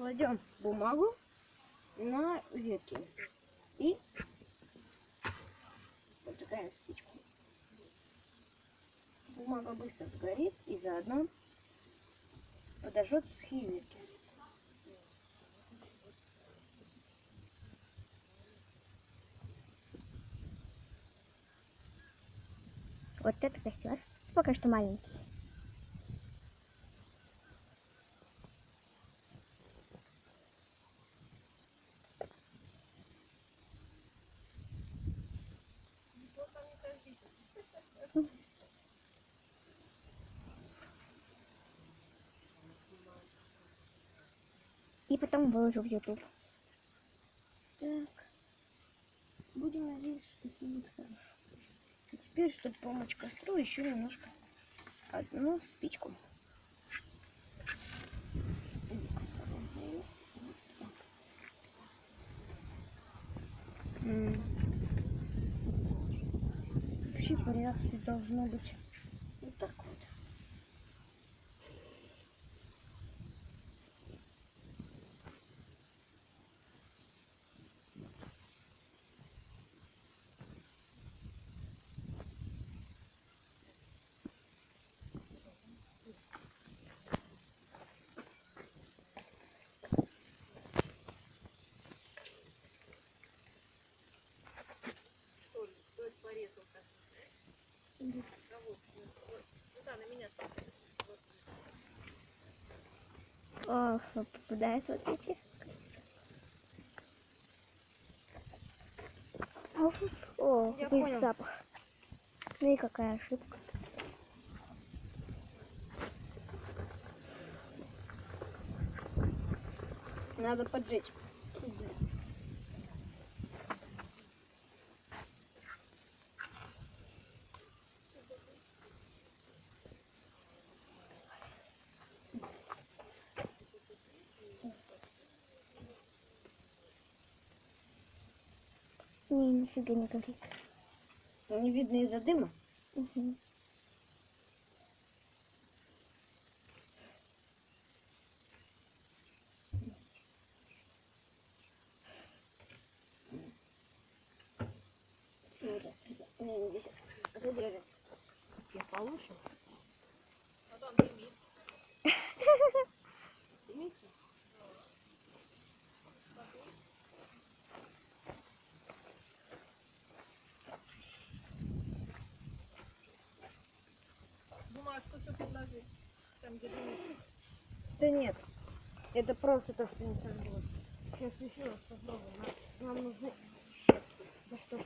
Кладем бумагу на ветки и поджигаем спичку. Бумага быстро сгорит и заодно подожжет сухие ветки. Вот это костер. Пока что маленький. И потом выложу в YouTube. Так, будем надеяться, что все будет хорошо. А теперь, чтобы помочь костру, еще немножко одну спичку. Вообще по реакции должно быть вот так вот. О, попадает вот эти. О, Я какой понял. запах. Ну и какая ошибка. Надо поджечь. Не, нифига не горит. Не видно из-за дыма. Угу. Я получше. Потом дымит. Дымите? Бумажку все предложи. Там, где дымит. Да нет. Это просто то, что не сожглось. Сейчас еще раз попробуем. Нам нужны щетки. Да что?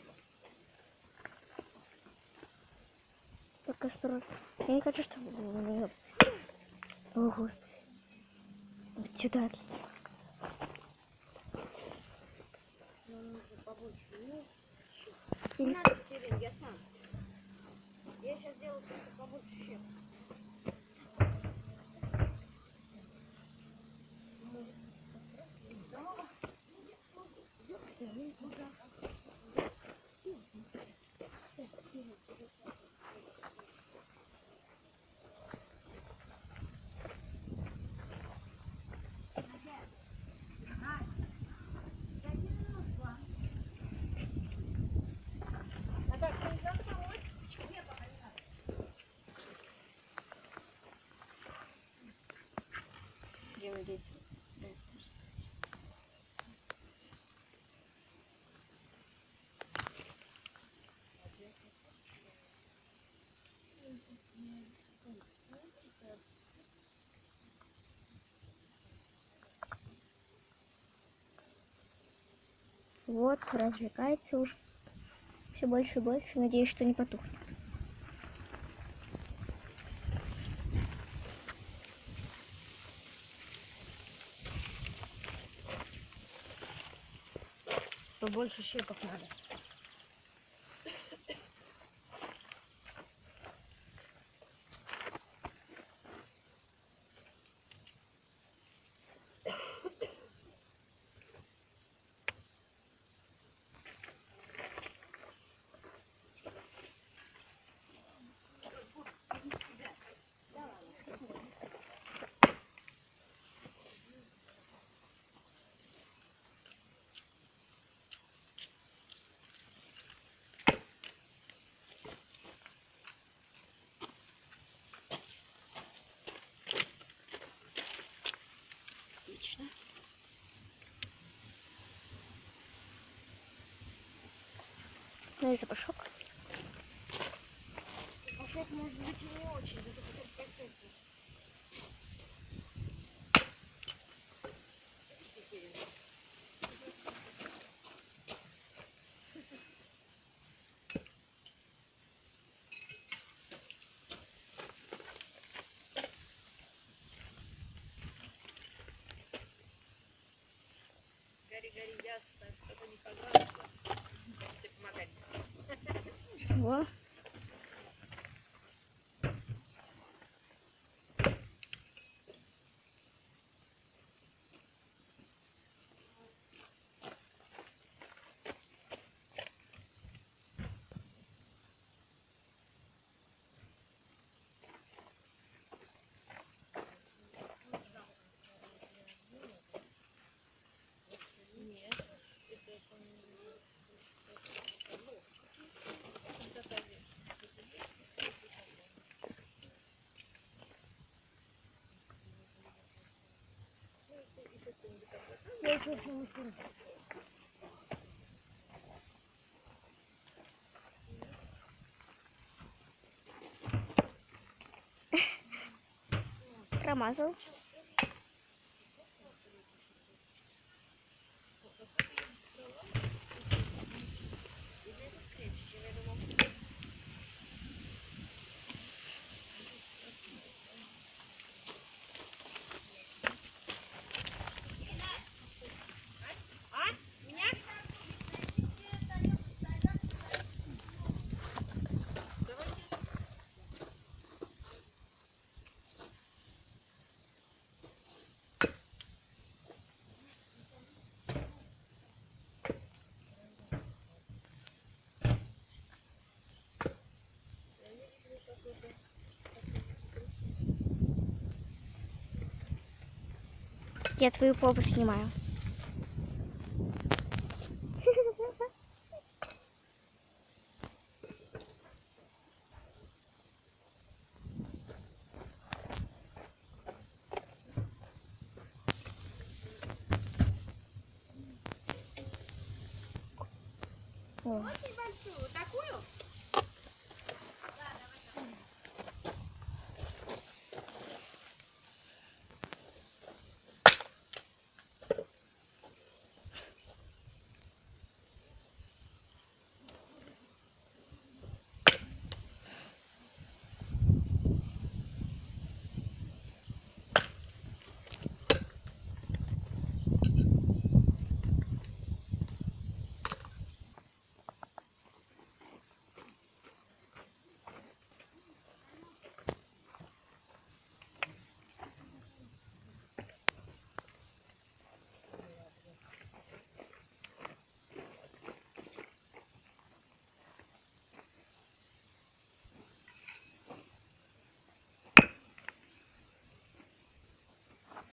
Только осторожно. Я не хочу, чтобы... О, Господи. Вот сюда отлетело. Нам нужно побольше. Или... Не надо, Кирин, я сам. Я сейчас сделаю просто побольше щеток. Делай здесь. Вот, развлекается уже. Все больше и больше. Надеюсь, что не потухнет. Побольше щепок надо. Ну и запашок. Пошок может быть и не очень, это потом почувствуешь. Гори, гори, ясно, кто-то не пожалуйста. Ты помогать. Во. Нет, это я слышу машину. Промазал. Я твою попу снимаю. О. Очень большую, такую?